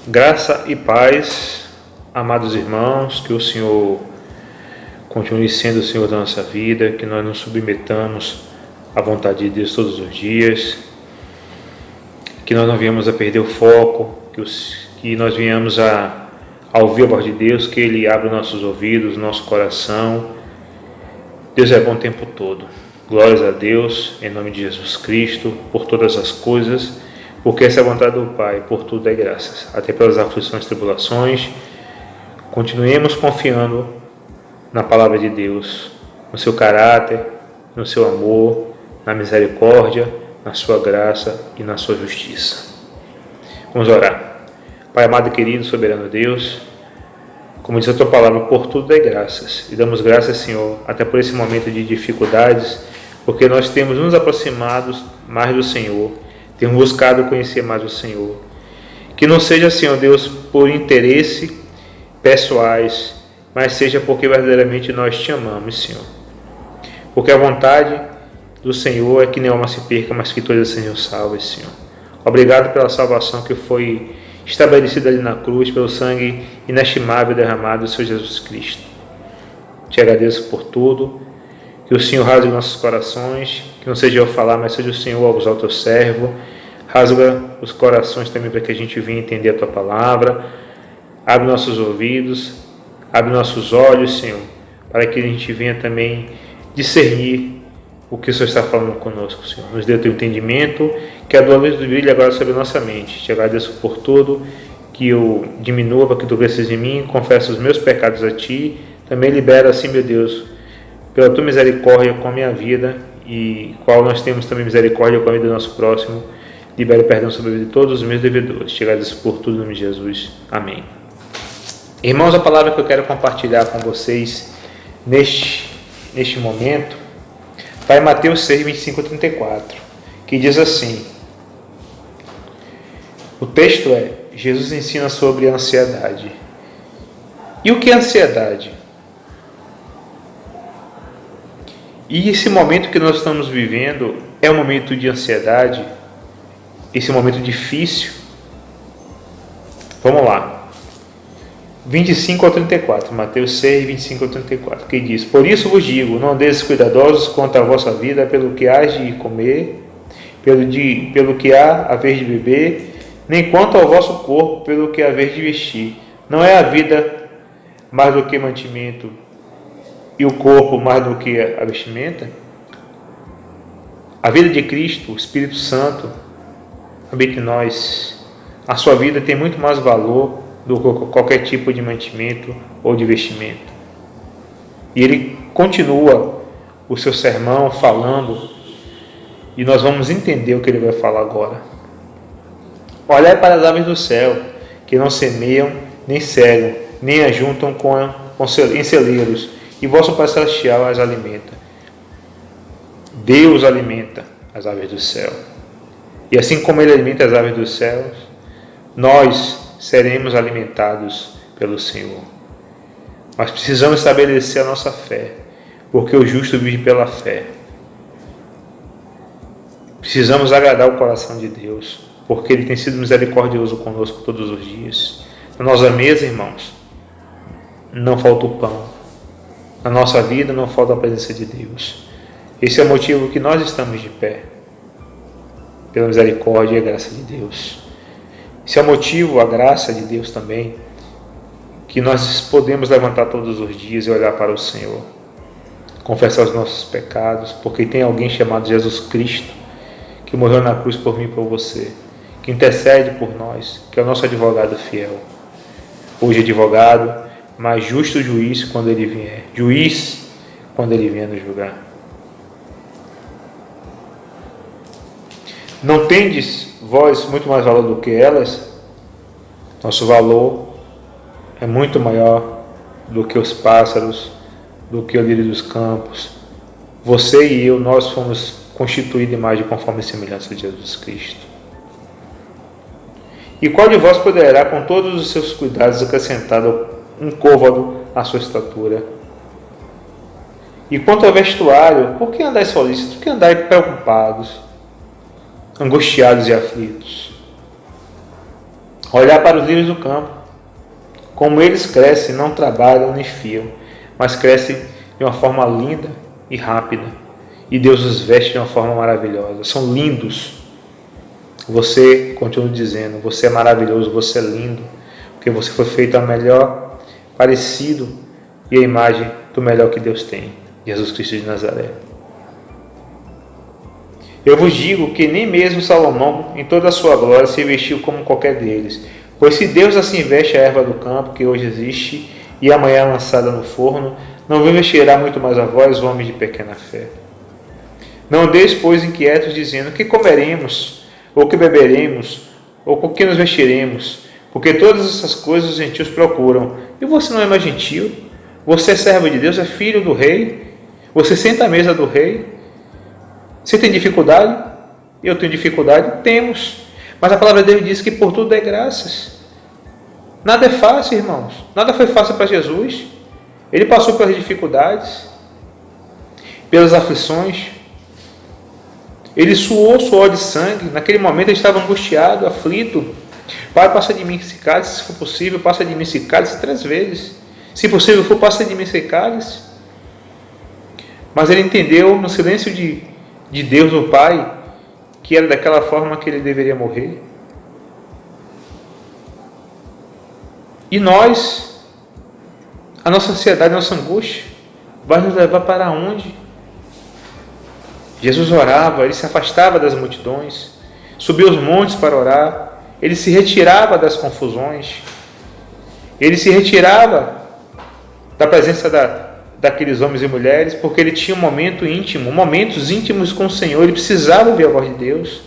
Graça e paz, amados irmãos, que o Senhor continue sendo o Senhor da nossa vida, que nós nos submetamos à vontade de Deus todos os dias, que nós não venhamos a perder o foco, que nós venhamos a ouvir a voz de Deus, que Ele abra nossos ouvidos, nosso coração. Deus é bom o tempo todo. Glórias a Deus, em nome de Jesus Cristo, por todas as coisas, porque essa é a vontade do Pai, por tudo dai graças, até pelas aflições e tribulações. Continuemos confiando na palavra de Deus, no seu caráter, no seu amor, na misericórdia, na sua graça e na sua justiça. Vamos orar. Pai amado e querido, soberano Deus, como diz a tua palavra, por tudo dai graças. E damos graças, Senhor, até por esse momento de dificuldades, porque nós temos nos aproximado mais do Senhor, temos buscado conhecer mais o Senhor. Que não seja, Senhor Deus, por interesse pessoais, mas seja porque verdadeiramente nós te amamos, Senhor. Porque a vontade do Senhor é que nenhuma alma se perca, mas que todas sejam salvas, Senhor. Obrigado pela salvação que foi estabelecida ali na cruz, pelo sangue inestimável derramado do Senhor Jesus Cristo. Te agradeço por tudo. Que o Senhor rasgue nossos corações, que não seja eu falar, mas seja o Senhor a usar o teu servo. Rasga os corações também para que a gente venha entender a tua palavra. Abre nossos ouvidos, abre nossos olhos, Senhor, para que a gente venha também discernir o que o Senhor está falando conosco, Senhor. Nos dê o teu entendimento, que a tua luz brilhe agora sobre a nossa mente. Te agradeço por tudo, que eu diminua para que tu cresças em mim, confesso os meus pecados a ti. Também libera assim, meu Deus, pela tua misericórdia com a minha vida, e qual nós temos também misericórdia com a vida do nosso próximo, libera perdão sobre a vida de todos os meus devedores. Te agradeço por tudo, em nome de Jesus. Amém. Irmãos, a palavra que eu quero compartilhar com vocês neste momento está em Mateus 6, 25 a 34, que diz assim: o texto é: Jesus ensina sobre a ansiedade. E o que é ansiedade? E esse momento que nós estamos vivendo é um momento de ansiedade, esse momento difícil. Vamos lá. 25 ao 34, Mateus 6, 25 ao 34, que diz: por isso vos digo, não andeis cuidadosos quanto à vossa vida, pelo que hás de comer, pelo que há a vez de beber, nem quanto ao vosso corpo, pelo que há a vez de vestir. Não é a vida mais do que mantimento, e o corpo mais do que a vestimenta? A vida de Cristo, o Espírito Santo, habita em nós. A sua vida tem muito mais valor do que qualquer tipo de mantimento ou de vestimento. E ele continua o seu sermão falando, e nós vamos entender o que ele vai falar agora. Olhai para as aves do céu, que não semeiam, nem cegam, nem ajuntam em celeiros, e vosso Pai Celestial as alimenta. Deus alimenta as aves do céu. E assim como Ele alimenta as aves dos céus, nós seremos alimentados pelo Senhor. Mas precisamos estabelecer a nossa fé, porque o justo vive pela fé. Precisamos agradar o coração de Deus, porque Ele tem sido misericordioso conosco todos os dias. Na nossa mesa, irmãos, não falta o pão. Na nossa vida não falta a presença de Deus. Esse é o motivo que nós estamos de pé, pela misericórdia e a graça de Deus. Esse é o motivo, a graça de Deus também, que nós podemos levantar todos os dias e olhar para o Senhor, confessar os nossos pecados, porque tem alguém chamado Jesus Cristo, que morreu na cruz por mim e por você, que intercede por nós, que é o nosso advogado fiel. Hoje advogado, mas justo juiz quando ele vier. Juiz quando ele vier nos julgar. Não tendes vós muito mais valor do que elas? Nosso valor é muito maior do que os pássaros, do que o lírio dos campos. Você e eu, nós fomos constituídos em imagem conforme a semelhança de Jesus Cristo. E qual de vós poderá, com todos os seus cuidados, acrescentar um côvado à sua estatura? E quanto ao vestuário, por que andais solícitos? Por que andais preocupados, angustiados e aflitos? Olhar para os lírios do campo, como eles crescem, não trabalham nem fiam, mas crescem de uma forma linda e rápida. E Deus os veste de uma forma maravilhosa. São lindos. Você, continuo dizendo, você é maravilhoso, você é lindo, porque você foi feito a melhor, parecido e a imagem do melhor que Deus tem, Jesus Cristo de Nazaré. Eu vos digo que nem mesmo Salomão, em toda a sua glória, se vestiu como qualquer deles. Pois se Deus assim veste a erva do campo, que hoje existe, e amanhã é lançada no forno, não vos vestirá muito mais a vós, homens de pequena fé. Não andeis, pois, inquietos, dizendo: que comeremos, ou que beberemos, ou com que nos vestiremos? Porque todas essas coisas os gentios procuram. E você não é mais gentio? Você é servo de Deus, é filho do rei? Você senta à mesa do rei? Você tem dificuldade? Eu tenho dificuldade? Temos. Mas a palavra de Deus diz que por tudo dê graças. Nada é fácil, irmãos. Nada foi fácil para Jesus. Ele passou pelas dificuldades, pelas aflições. Ele suou suor de sangue. Naquele momento ele estava angustiado, aflito. Pai, passa de mim esse cálice, se for possível, passa de mim esse cálice 3 vezes. Se possível for, passa de mim esse cálice. Mas ele entendeu no silêncio de Deus, o Pai, que era daquela forma que ele deveria morrer. E nós, a nossa ansiedade, a nossa angústia, vai nos levar para onde? Jesus orava, ele se afastava das multidões, subia os montes para orar, ele se retirava das confusões, ele se retirava da presença daqueles homens e mulheres, porque ele tinha um momento íntimo, momentos íntimos com o Senhor, ele precisava ouvir a voz de Deus.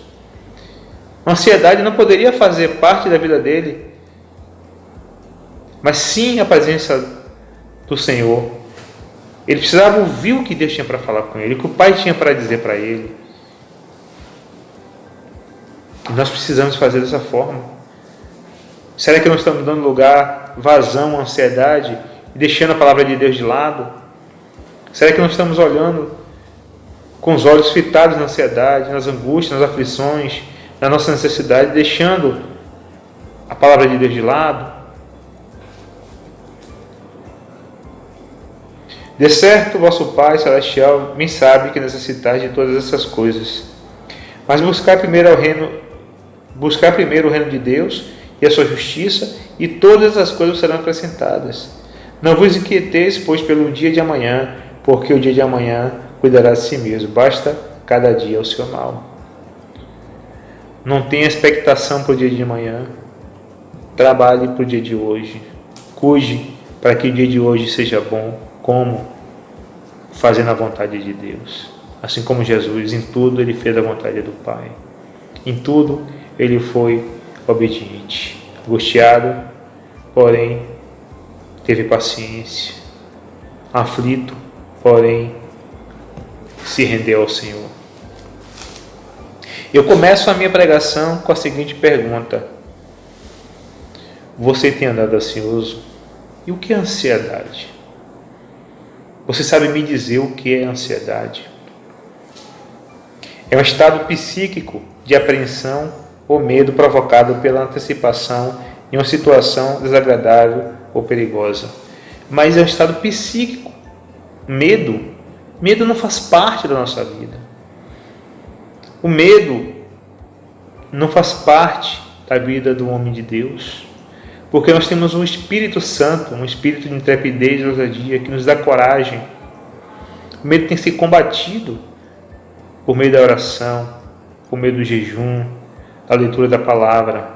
A ansiedade não poderia fazer parte da vida dele, mas sim a presença do Senhor. Ele precisava ouvir o que Deus tinha para falar com ele, o que o Pai tinha para dizer para ele. E nós precisamos fazer dessa forma. Será que não estamos dando lugar, vazão à ansiedade e deixando a palavra de Deus de lado? Será que não estamos olhando com os olhos fitados na ansiedade, nas angústias, nas aflições, na nossa necessidade, deixando a palavra de Deus de lado? De certo, vosso Pai Celestial bem sabe que necessitais de todas essas coisas. Mas buscar primeiro o reino de Deus e a sua justiça, e todas as coisas serão acrescentadas. Não vos inquieteis, pois, pelo dia de amanhã, porque o dia de amanhã cuidará de si mesmo. Basta cada dia o seu mal. Não tenha expectação para o dia de amanhã. Trabalhe para o dia de hoje. Cuide para que o dia de hoje seja bom. Como? Fazendo a vontade de Deus. Assim como Jesus, em tudo ele fez a vontade do Pai. Em tudo ele foi obediente. Angustiado, porém teve paciência. Aflito, porém se rendeu ao Senhor. Eu começo a minha pregação com a seguinte pergunta: você tem andado ansioso? E o que é ansiedade? Você sabe me dizer o que é ansiedade? É um estado psíquico de apreensão ou medo provocado pela antecipação de uma situação desagradável ou perigosa. Mas é um estado psíquico. Medo não faz parte da nossa vida. O medo não faz parte da vida do homem de Deus. Porque nós temos um Espírito Santo, um espírito de intrepidez e ousadia que nos dá coragem. O medo tem que ser combatido por meio da oração, por meio do jejum, da leitura da palavra.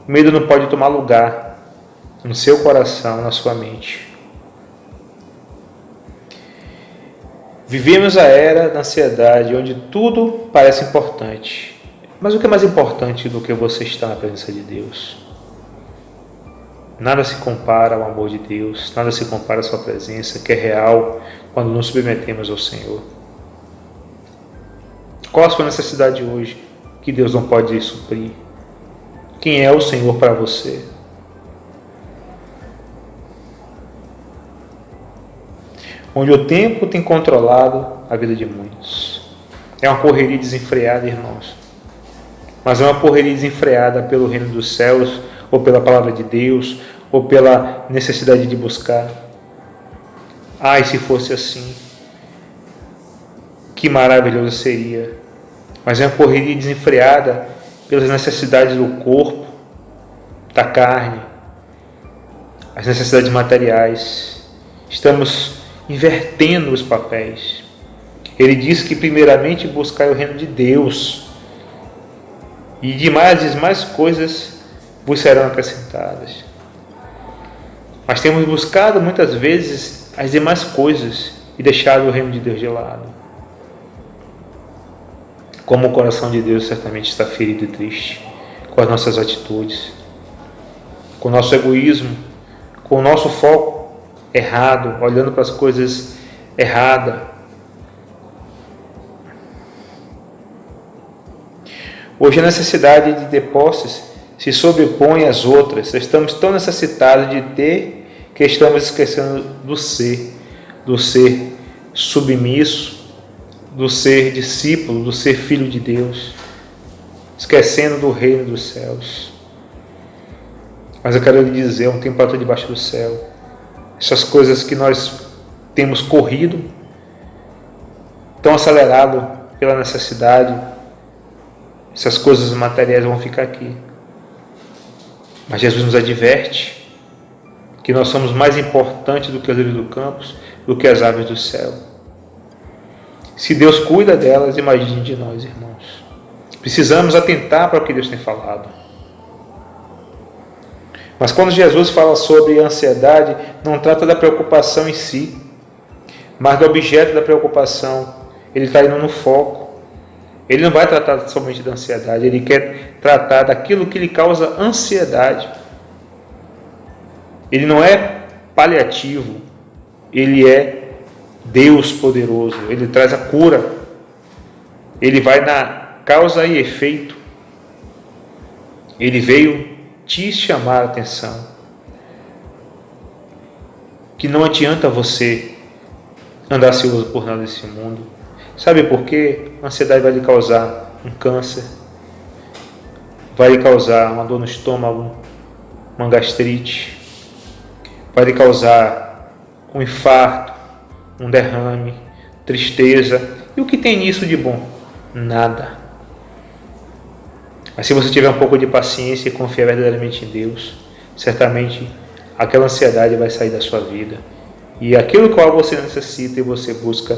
O medo não pode tomar lugar no seu coração, na sua mente. Vivemos a era da ansiedade, onde tudo parece importante. Mas o que é mais importante do que você estar na presença de Deus? Nada se compara ao amor de Deus, nada se compara à sua presença, que é real quando nos submetemos ao Senhor. Qual a sua necessidade hoje que Deus não pode suprir? Quem é o Senhor para você? Onde o tempo tem controlado a vida de muitos. É uma correria desenfreada, irmãos. mas é uma correria desenfreada pelo reino dos céus, ou pela palavra de Deus, ou pela necessidade de buscar. Ai, se fosse assim, que maravilhoso seria. Mas é uma correria desenfreada pelas necessidades do corpo, da carne, as necessidades materiais. Estamos invertendo os papéis. Ele diz que primeiramente buscai o reino de Deus, e demais coisas vos serão acrescentadas. Mas temos buscado muitas vezes as demais coisas e deixado o reino de Deus de lado. Como o coração de Deus certamente está ferido e triste com as nossas atitudes, com o nosso egoísmo, com o nosso foco errado, olhando para as coisas erradas. Hoje a necessidade de ter posses se sobrepõe às outras. Estamos tão necessitados de ter que estamos esquecendo do ser submisso, do ser discípulo, do ser filho de Deus, esquecendo do reino dos céus. Mas eu quero lhe dizer, um tempo para debaixo do céu, essas coisas que nós temos corrido, tão acelerado pela necessidade, essas coisas materiais vão ficar aqui. Mas Jesus nos adverte que nós somos mais importantes do que os lírios do campo, do que as aves do céu. Se Deus cuida delas, imagine de nós, irmãos. Precisamos atentar para o que Deus tem falado. Mas quando Jesus fala sobre a ansiedade, não trata da preocupação em si, mas do objeto da preocupação. Ele está indo no foco. Ele não vai tratar somente da ansiedade, ele quer tratar daquilo que lhe causa ansiedade. Ele não é paliativo, ele é Deus poderoso, ele traz a cura, ele vai na causa e efeito. Ele veio te chamar a atenção, que não adianta você andar ansioso por nada desse mundo. Sabe por quê? A ansiedade vai lhe causar um câncer, vai lhe causar uma dor no estômago, uma gastrite, vai lhe causar um infarto, um derrame, tristeza. E o que tem nisso de bom? Nada. Mas se você tiver um pouco de paciência e confiar verdadeiramente em Deus, certamente aquela ansiedade vai sair da sua vida. E aquilo qual você necessita e você busca,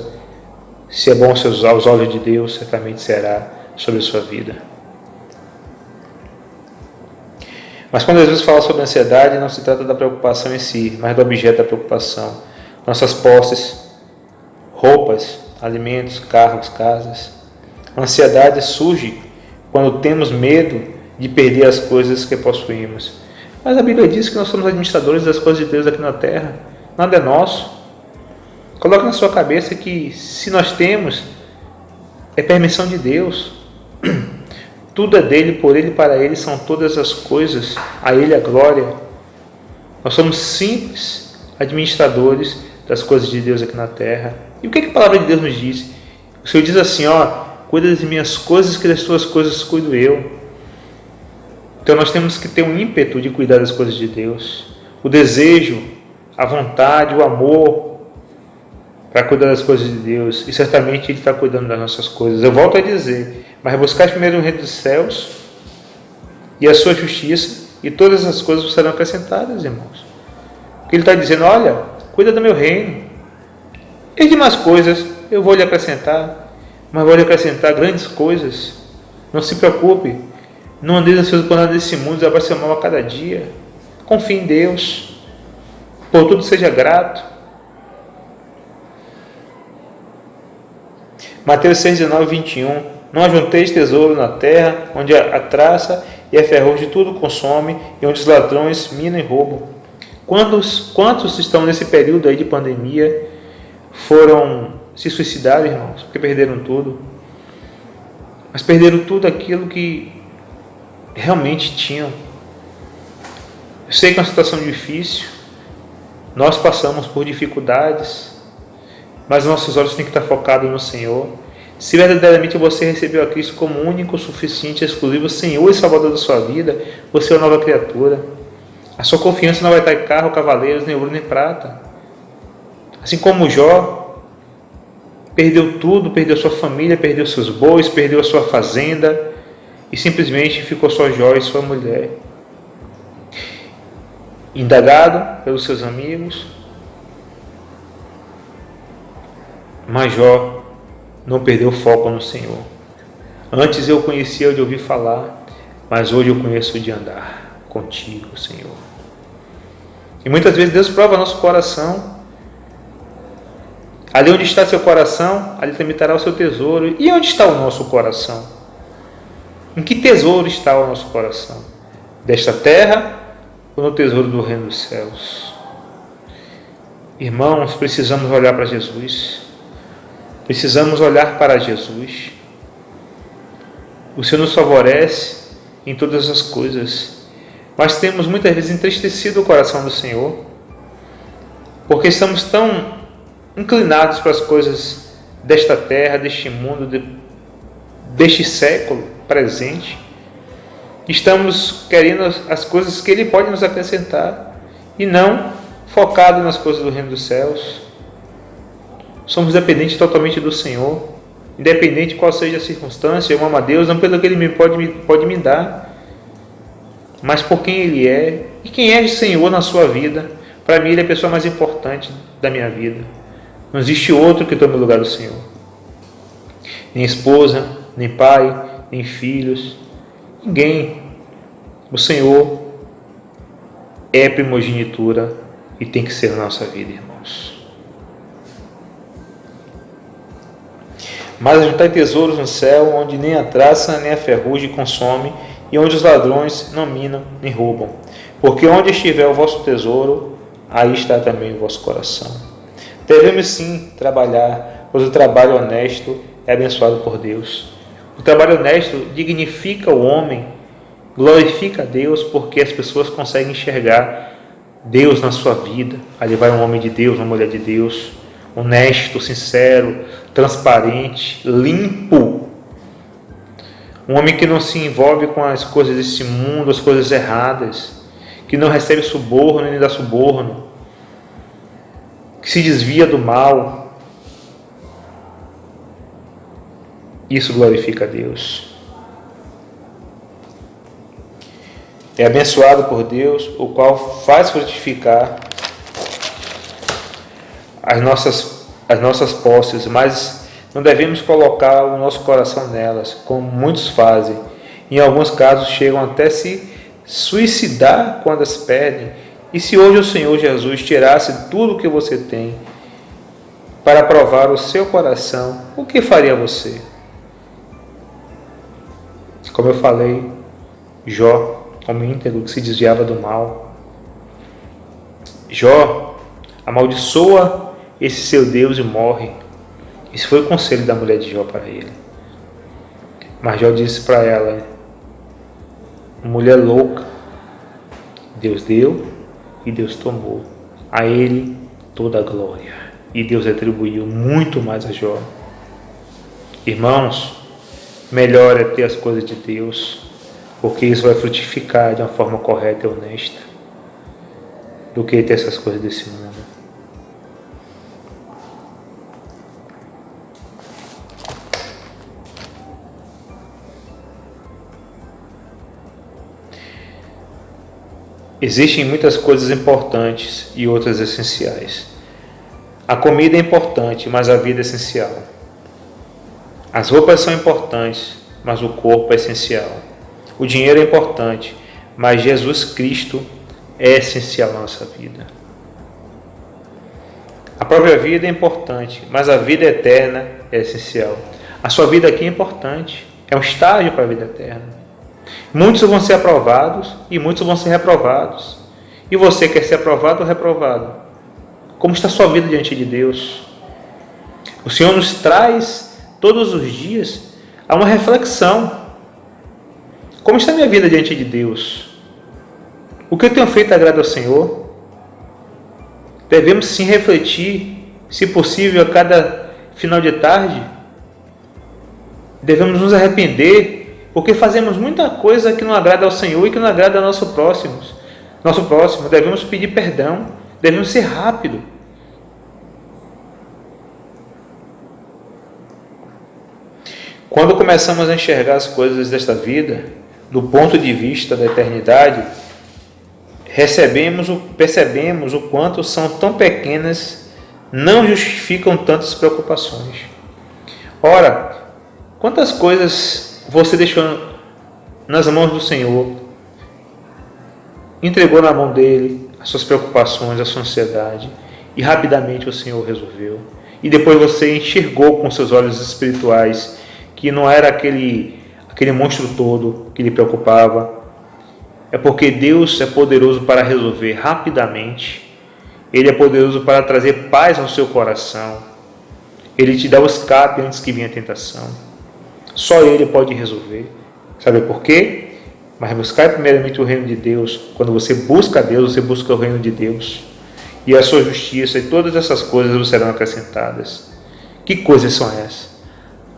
se é bom aos olhos de Deus, certamente será sobre a sua vida. Mas quando Jesus fala sobre ansiedade, não se trata da preocupação em si, mas do objeto da preocupação. Nossas posses, roupas, alimentos, carros, casas. A ansiedade surge quando temos medo de perder as coisas que possuímos. Mas a Bíblia diz que nós somos administradores das coisas de Deus aqui na terra. Nada é nosso. Coloque na sua cabeça que se nós temos, é permissão de Deus. Tudo é dele, por ele e para ele são todas as coisas, a ele a glória. Nós somos simples administradores das coisas de Deus aqui na terra. E o que a palavra de Deus nos diz? O Senhor diz assim, cuida das minhas coisas, que das tuas coisas cuido eu. Então nós temos que ter um ímpeto de cuidar das coisas de Deus. O desejo, a vontade, o amor para cuidar das coisas de Deus, e certamente Ele está cuidando das nossas coisas. Eu volto a dizer, mas buscar primeiro o reino dos céus e a sua justiça, e todas as coisas serão acrescentadas, irmãos. Porque Ele está dizendo, olha, cuida do meu reino, e as demais coisas eu vou lhe acrescentar, mas vou lhe acrescentar grandes coisas. Não se preocupe, não andeis ansioso por nada desse mundo, já vai ser mal a cada dia. Confie em Deus, por tudo seja grato. Mateus 6, 19 e 21. Não ajunteis tesouro na terra, onde a traça e a ferrugem tudo consome, e onde os ladrões minam e roubam. Quantos estão nesse período aí de pandemia foram se suicidar, irmãos, porque perderam tudo? Mas perderam tudo aquilo que realmente tinham. Eu sei que é uma situação difícil, nós passamos por dificuldades, mas nossos olhos têm que estar focados no Senhor. Se verdadeiramente você recebeu a Cristo como único, suficiente, exclusivo Senhor e Salvador da sua vida, você é uma nova criatura. A sua confiança não vai estar em carro, cavaleiros, nem ouro, nem prata. Assim como Jó perdeu tudo, perdeu sua família, perdeu seus bois, perdeu a sua fazenda e simplesmente ficou só Jó e sua mulher. Indagado pelos seus amigos, mas Jó não perdeu o foco no Senhor. Antes eu conhecia de ouvir falar, mas hoje eu conheço de andar contigo, Senhor. E muitas vezes Deus prova nosso coração. Ali onde está seu coração, ali também estará o seu tesouro. E onde está o nosso coração? Em que tesouro está o nosso coração? Desta terra ou no tesouro do reino dos céus? Irmãos, precisamos olhar para Jesus. Precisamos olhar para Jesus. O Senhor nos favorece em todas as coisas, mas temos muitas vezes entristecido o coração do Senhor, porque estamos tão inclinados para as coisas desta terra, deste mundo, deste século presente. Estamos querendo as coisas que Ele pode nos acrescentar e não focados nas coisas do reino dos céus. Somos dependentes totalmente do Senhor, independente de qual seja a circunstância. Eu amo a Deus não pelo que Ele pode me dar, mas por quem Ele é e quem é o Senhor na sua vida. Para mim Ele é a pessoa mais importante da minha vida. Não existe outro que tome o lugar do Senhor. Nem esposa, nem pai, nem filhos, ninguém. O Senhor é primogenitura e tem que ser na nossa vida, irmãos. Mas juntai tesouros no céu, onde nem a traça nem a ferrugem consome, e onde os ladrões não minam nem roubam. Porque onde estiver o vosso tesouro, aí está também o vosso coração. Devemos sim trabalhar, pois o trabalho honesto é abençoado por Deus. O trabalho honesto dignifica o homem, glorifica a Deus, porque as pessoas conseguem enxergar Deus na sua vida. Ali vai um homem de Deus, uma mulher de Deus, honesto, sincero, transparente, limpo. Um homem que não se envolve com as coisas desse mundo, as coisas erradas, que não recebe suborno nem dá suborno, que se desvia do mal. Isso glorifica a Deus. É abençoado por Deus, o qual faz frutificar as nossas posses, mas não devemos colocar o nosso coração nelas, como muitos fazem. Em alguns casos chegam até se suicidar quando as perdem. E se hoje o Senhor Jesus tirasse tudo o que você tem para provar o seu coração, o que faria você? Como eu falei, Jó, homem íntegro que se desviava do mal. Jó amaldiçoa esse seu Deus e morre. Esse foi o conselho da mulher de Jó para ele. Mas Jó disse para ela: mulher louca, Deus deu e Deus tomou. A ele toda a glória. E Deus atribuiu muito mais a Jó. Irmãos, melhor é ter as coisas de Deus, porque isso vai frutificar de uma forma correta e honesta, do que ter essas coisas desse mundo. Existem muitas coisas importantes e outras essenciais. A comida é importante, mas a vida é essencial. As roupas são importantes, mas o corpo é essencial. O dinheiro é importante, mas Jesus Cristo é essencial na nossa vida. A própria vida é importante, mas a vida eterna é essencial. A sua vida aqui é importante, é um estágio para a vida eterna. Muitos vão ser aprovados e muitos vão ser reprovados. E você quer ser aprovado ou reprovado? Como está a sua vida diante de Deus? O Senhor nos traz todos os dias a uma reflexão. Como está a minha vida diante de Deus? O que eu tenho feito agrada ao Senhor? Devemos sim refletir, se possível, a cada final de tarde, Devemos nos arrepender, porque fazemos muita coisa que não agrada ao Senhor e que não agrada ao nosso próximo. Devemos pedir perdão, devemos ser rápido. Quando começamos a enxergar as coisas desta vida, do ponto de vista da eternidade, percebemos o quanto são tão pequenas, não justificam tantas preocupações. Ora, quantas coisas você deixou nas mãos do Senhor, entregou na mão dele as suas preocupações, a sua ansiedade, e rapidamente o Senhor resolveu. E depois você enxergou com seus olhos espirituais que não era aquele monstro todo que lhe preocupava. É porque Deus é poderoso para resolver rapidamente. Ele é poderoso para trazer paz ao seu coração. Ele te dá o escape antes que venha a tentação. Só Ele pode resolver. Sabe por quê? Mas buscar primeiramente o reino de Deus. Quando você busca a Deus, você busca o reino de Deus. E a sua justiça e todas essas coisas serão acrescentadas. Que coisas são essas?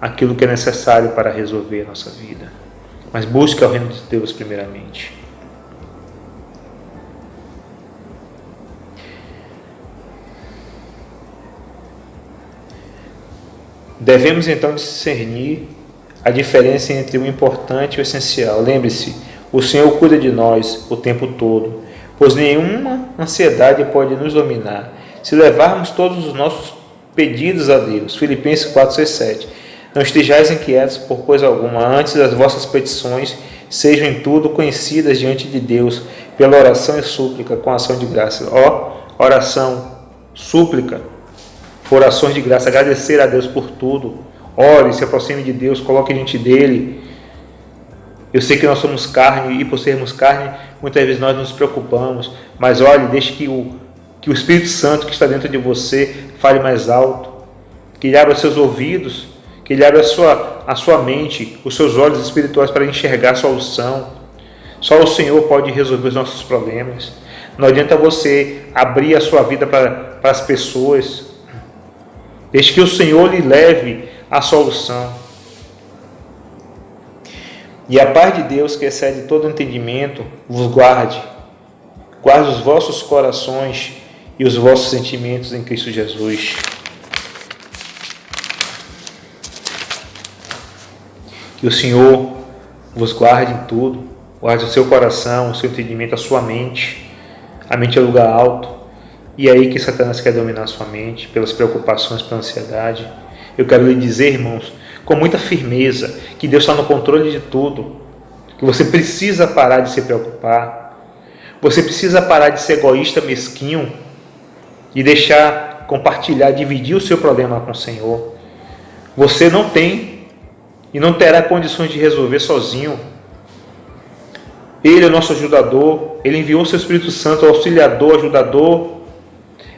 Aquilo que é necessário para resolver a nossa vida. Mas busque o reino de Deus primeiramente. Devemos então discernir a diferença entre o importante e o essencial. Lembre-se, o Senhor cuida de nós o tempo todo, pois nenhuma ansiedade pode nos dominar se levarmos todos os nossos pedidos a Deus. Filipenses 4, 6, 7. Não estejais inquietos por coisa alguma, antes as vossas petições sejam em tudo conhecidas diante de Deus, pela oração e súplica, com ação de graça. Oração, súplica, por ações de graça, agradecer a Deus por tudo. Ore, se aproxime de Deus, coloque diante dele. Eu sei que nós somos carne, e por sermos carne, muitas vezes nós nos preocupamos, mas olhe, deixe que o Espírito Santo que está dentro de você fale mais alto, que ele abra seus ouvidos, que ele abra a sua mente, os seus olhos espirituais para enxergar a solução. Só o Senhor pode resolver os nossos problemas. Não adianta você abrir a sua vida para as pessoas. Deixe que o Senhor lhe leve a solução. E a paz de Deus, que excede todo entendimento, vos guarde. Guarde os vossos corações e os vossos sentimentos em Cristo Jesus. Que o Senhor vos guarde em tudo. Guarde o seu coração, o seu entendimento, a sua mente. A mente é lugar alto. E é aí que Satanás quer dominar a sua mente, pelas preocupações, pela ansiedade. Eu quero lhe dizer, irmãos, com muita firmeza, que Deus está no controle de tudo. Que você precisa parar de se preocupar. Você precisa parar de ser egoísta, mesquinho, e deixar compartilhar, dividir o seu problema com o Senhor. Você não tem e não terá condições de resolver sozinho. Ele é o nosso ajudador. Ele enviou o seu Espírito Santo, o auxiliador, ajudador.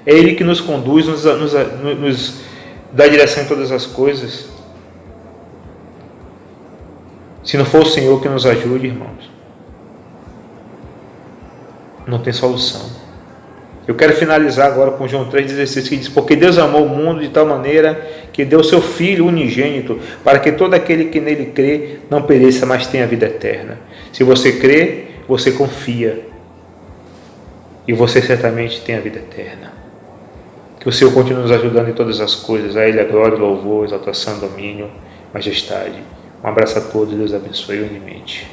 É Ele que nos conduz, nos dá direção em todas as coisas. Se não for o Senhor que nos ajude, irmãos, não tem solução. Eu quero finalizar agora com João 3,16, que diz: porque Deus amou o mundo de tal maneira que deu seu Filho unigênito, para que todo aquele que nele crê não pereça, mas tenha vida eterna. Se você crê, você confia, e você certamente tem a vida eterna. Que o Senhor continue nos ajudando em todas as coisas. A Ele a glória, louvor, exaltação, domínio, majestade. Um abraço a todos, Deus abençoe grandemente.